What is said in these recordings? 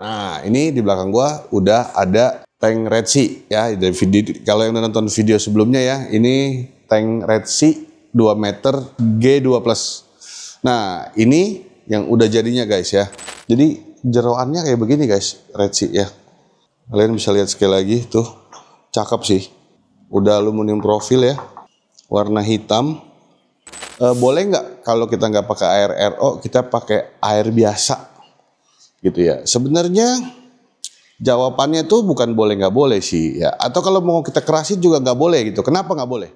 Nah, ini di belakang gua udah ada tank Red Sea ya. Dari video, kalau yang udah nonton video sebelumnya ya, ini tank Red Sea 2 meter G2+. Nah, ini yang udah jadinya guys ya. Jadi jeroannya kayak begini guys, Red Sea ya. Kalian bisa lihat sekali lagi tuh, cakep sih. Udah aluminium profil ya, warna hitam. Boleh nggak kalau kita nggak pakai air RO, kita pakai air biasa gitu ya. Sebenarnya jawabannya tuh bukan boleh nggak boleh sih ya. Atau kalau mau kita kerasin juga nggak boleh gitu. Kenapa nggak boleh?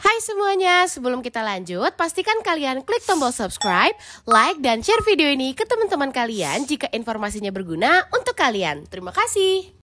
Hai semuanya, sebelum kita lanjut, pastikan kalian klik tombol subscribe, like, dan share video ini ke teman-teman kalian jika informasinya berguna untuk kalian. Terima kasih.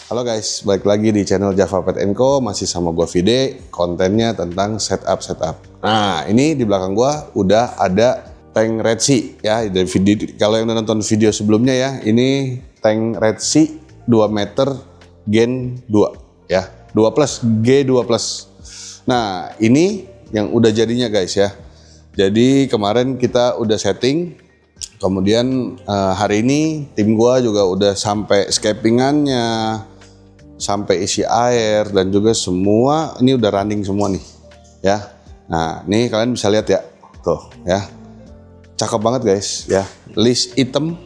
Halo guys, balik lagi di channel Java Pet & Co. Masih sama gua Vide, kontennya tentang setup. Nah, ini di belakang gua udah ada tank Red Sea ya. Dari video, kalau yang udah nonton video sebelumnya ya, ini tank Red Sea 2 meter Gen 2 ya, 2+, G2+. Nah, ini yang udah jadinya guys ya. Jadi kemarin kita udah setting, kemudian hari ini tim gua juga udah sampai scapingannya, sampai isi air, dan juga semua ini udah running semua nih ya. Nah, ini kalian bisa lihat ya, tuh ya, cakep banget guys ya. List hitam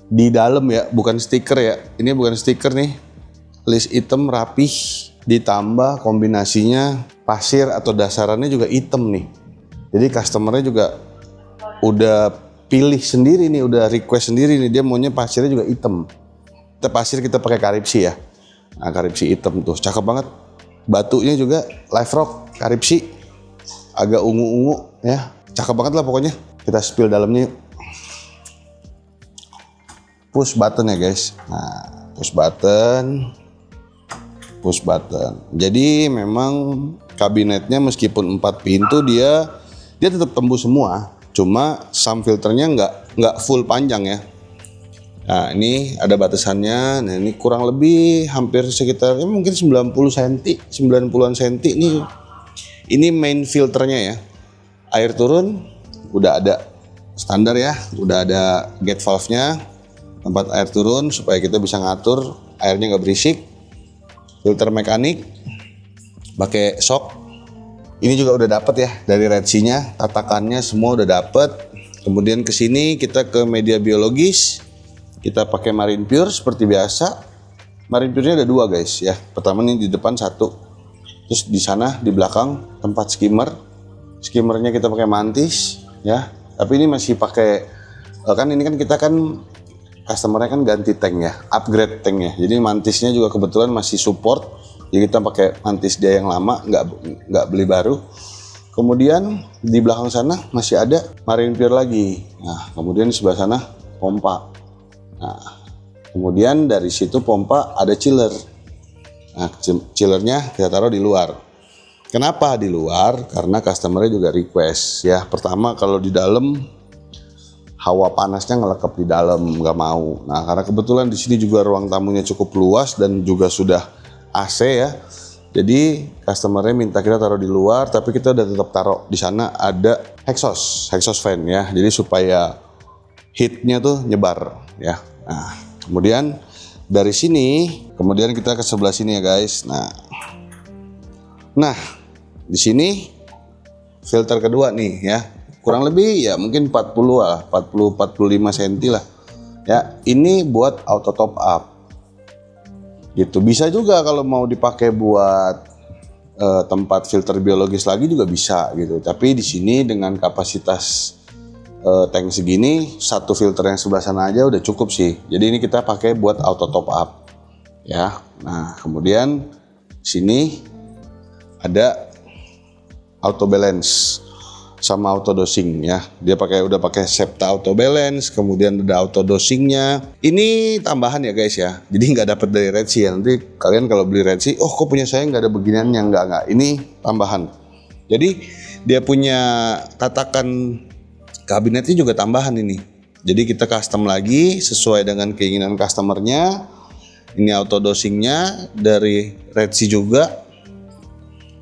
di dalam ya, bukan stiker ya. Ini bukan stiker nih, list hitam rapih, ditambah kombinasinya pasir atau dasarannya juga hitam nih. Jadi customernya juga udah pilih sendiri nih, udah request sendiri nih, dia maunya pasirnya juga hitam. Kita pasir kita pakai Karipsi ya. Nah, Karipsi hitam tuh, cakep banget. Batunya juga Live Rock Karipsi, agak ungu-ungu ya, cakep banget lah pokoknya. Kita spill dalamnya yuk. Push button ya guys. Nah, push button. Jadi memang kabinetnya meskipun 4 pintu dia tetap tembus semua. Cuma sum filternya nggak full panjang ya. Nah, ini ada batasannya. Nah, ini kurang lebih hampir sekitar mungkin 90 cm, 90-an cm nih. Ini main filternya ya. Air turun udah ada standar ya, udah ada gate valve-nya, tempat air turun supaya kita bisa ngatur airnya nggak berisik. Filter mekanik pakai shock. Ini juga udah dapet ya dari Red Sea-nya, tatakannya semua udah dapet. Kemudian ke sini kita ke media biologis, kita pakai Marine Pure seperti biasa. Marine Pure-nya ada 2 guys ya. Pertama nih di depan 1, terus di sana di belakang tempat skimmer. Skimmernya kita pakai Mantis ya. Tapi ini masih pakai kan ini kan kita kan customernya kan ganti tank ya, upgrade tanknya. Jadi Mantisnya juga kebetulan masih support. Jadi kita pakai Mantis dia yang lama, nggak beli baru. Kemudian di belakang sana masih ada Marine Pure lagi. Nah, kemudian di sebelah sana pompa. Nah, kemudian dari situ pompa ada chiller. Nah, chillernya kita taruh di luar. Kenapa di luar? Karena customernya juga request ya. Pertama kalau di dalam hawa panasnya ngelekep di dalam, nggak mau. Nah, karena kebetulan di sini juga ruang tamunya cukup luas dan juga sudah AC ya. Jadi customernya minta kita taruh di luar, tapi kita udah tetap taruh di sana ada exhaust fan ya. Jadi supaya heatnya tuh nyebar ya. Nah, kemudian dari sini, kemudian kita ke sebelah sini ya guys. Nah di sini filter kedua nih ya. Kurang lebih ya mungkin 40-45 cm lah. Ya, ini buat auto top up. Gitu. Bisa juga kalau mau dipakai buat tempat filter biologis lagi juga bisa gitu. Tapi di sini dengan kapasitas tank segini, 1 filter yang sebelah sana aja udah cukup sih. Jadi ini kita pakai buat auto top up ya. Nah, kemudian sini ada auto balance sama auto dosing ya. Dia udah pakai Septa auto balance, kemudian ada auto dosingnya. Ini tambahan ya guys ya. Jadi nggak dapat dari Red Sea ya. Nanti kalian kalau beli Red Sea, oh kok punya saya nggak ada beginian yang nggak. Ini tambahan. Jadi dia punya tatakan kabinetnya juga tambahan ini. Jadi kita custom lagi sesuai dengan keinginan customernya. Ini auto dosingnya dari Red Sea juga.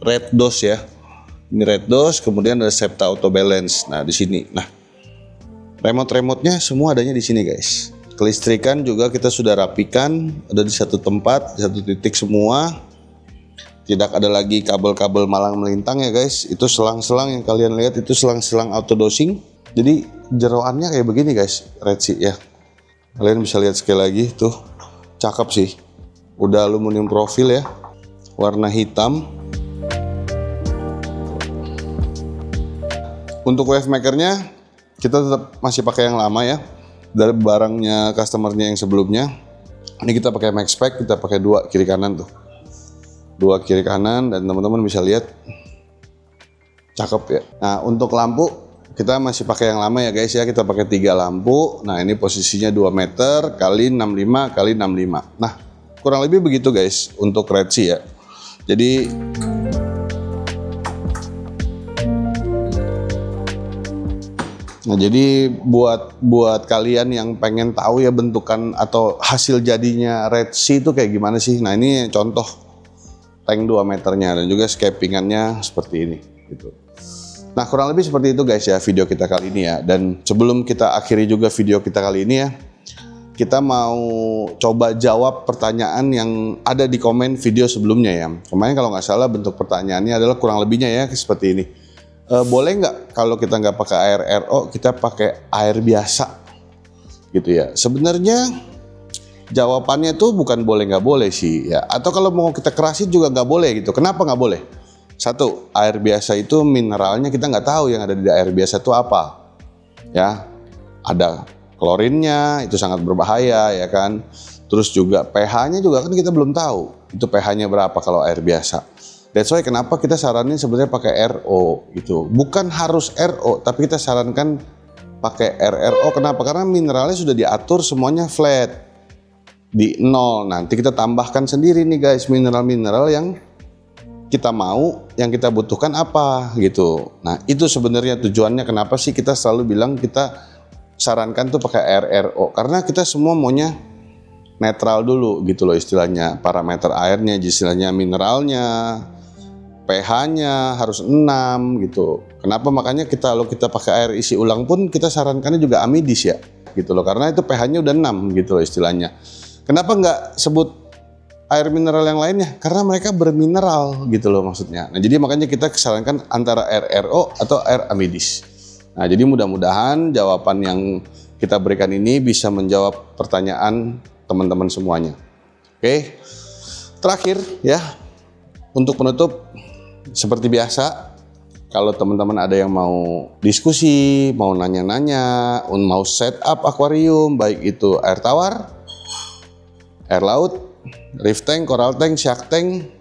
Red Dos ya. Ini Red Dos, kemudian ada Septa Auto Balance. Nah, di sini. Nah, remote-remotenya semua adanya di sini, guys. Kelistrikan juga kita sudah rapikan, ada di satu tempat, di satu titik semua. Tidak ada lagi kabel-kabel malang melintang ya, guys. Itu selang-selang yang kalian lihat itu selang-selang auto dosing. Jadi jeroannya kayak begini, guys. Red Sea ya. Kalian bisa lihat sekali lagi tuh. Cakep sih. Udah aluminium profil ya. Warna hitam. Untuk wave makernya kita tetap masih pakai yang lama ya, dari barangnya customernya yang sebelumnya. Ini kita pakai max pack, kita pakai 2 kiri kanan tuh, 2 kiri kanan, dan teman-teman bisa lihat cakep ya. Nah, untuk lampu kita masih pakai yang lama ya guys ya, kita pakai 3 lampu. Nah, ini posisinya 2 meter kali 65 kali 65. Nah, kurang lebih begitu guys untuk Red Sea ya. Jadi buat kalian yang pengen tahu ya bentukan atau hasil jadinya Red Sea itu kayak gimana sih. Nah, ini contoh tank 2 meternya dan juga scapingannya seperti ini gitu. Nah, kurang lebih seperti itu guys ya video kita kali ini ya. Dan sebelum kita akhiri juga video kita kali ini ya, kita mau coba jawab pertanyaan yang ada di komen video sebelumnya ya. Kemarin kalau nggak salah bentuk pertanyaannya adalah kurang lebihnya ya seperti ini. Boleh nggak kalau kita nggak pakai air RO, kita pakai air biasa gitu ya. Sebenarnya jawabannya tuh bukan boleh nggak boleh sih ya. Atau kalau mau kita kerasin juga nggak boleh gitu. Kenapa nggak boleh? Satu, air biasa itu mineralnya kita nggak tahu yang ada di air biasa itu apa ya. Ada klorinnya, itu sangat berbahaya ya kan. Terus juga pH-nya juga kan kita belum tahu itu pH-nya berapa kalau air biasa. That's why kenapa kita saranin sebenarnya pakai RO gitu. Bukan harus RO, tapi kita sarankan pakai RRO. Kenapa? Karena mineralnya sudah diatur semuanya flat di 0. Nanti kita tambahkan sendiri nih guys mineral-mineral yang kita mau, yang kita butuhkan apa gitu. Nah itu sebenarnya tujuannya kenapa sih kita selalu bilang kita sarankan tuh pakai RRO, karena kita semua maunya netral dulu gitu loh istilahnya, parameter airnya, istilahnya mineralnya, pH-nya harus 6 gitu. Kenapa? Makanya kalau kita pakai air isi ulang pun kita sarankannya juga amidis ya gitu loh, karena itu pH-nya udah 6 gitu loh istilahnya. Kenapa nggak sebut air mineral yang lainnya? Karena mereka bermineral gitu loh maksudnya. Nah jadi makanya kita sarankan antara RRO atau air amidis. Nah, jadi mudah-mudahan jawaban yang kita berikan ini bisa menjawab pertanyaan teman-teman semuanya. Oke, terakhir ya, untuk penutup seperti biasa, kalau teman-teman ada yang mau diskusi, mau nanya-nanya, mau setup akuarium, baik itu air tawar, air laut, reef tank, coral tank, shark tank,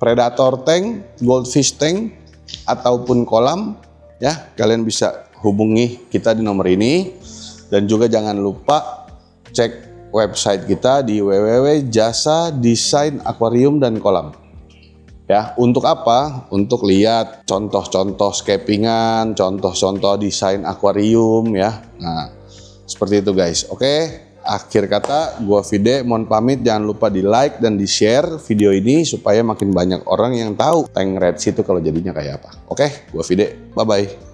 predator tank, goldfish tank, ataupun kolam, ya kalian bisa hubungi kita di nomor ini. Dan juga jangan lupa cek website kita di www.jasa-desain akuarium dan kolam ya. Untuk apa? Untuk lihat contoh-contoh scapingan, contoh-contoh desain akuarium ya. Nah seperti itu guys. Oke, akhir kata gua Fide mohon pamit. Jangan lupa di like dan di share video ini supaya makin banyak orang yang tahu tank Red Sea itu kalau jadinya kayak apa. Oke, gua Fide, bye bye.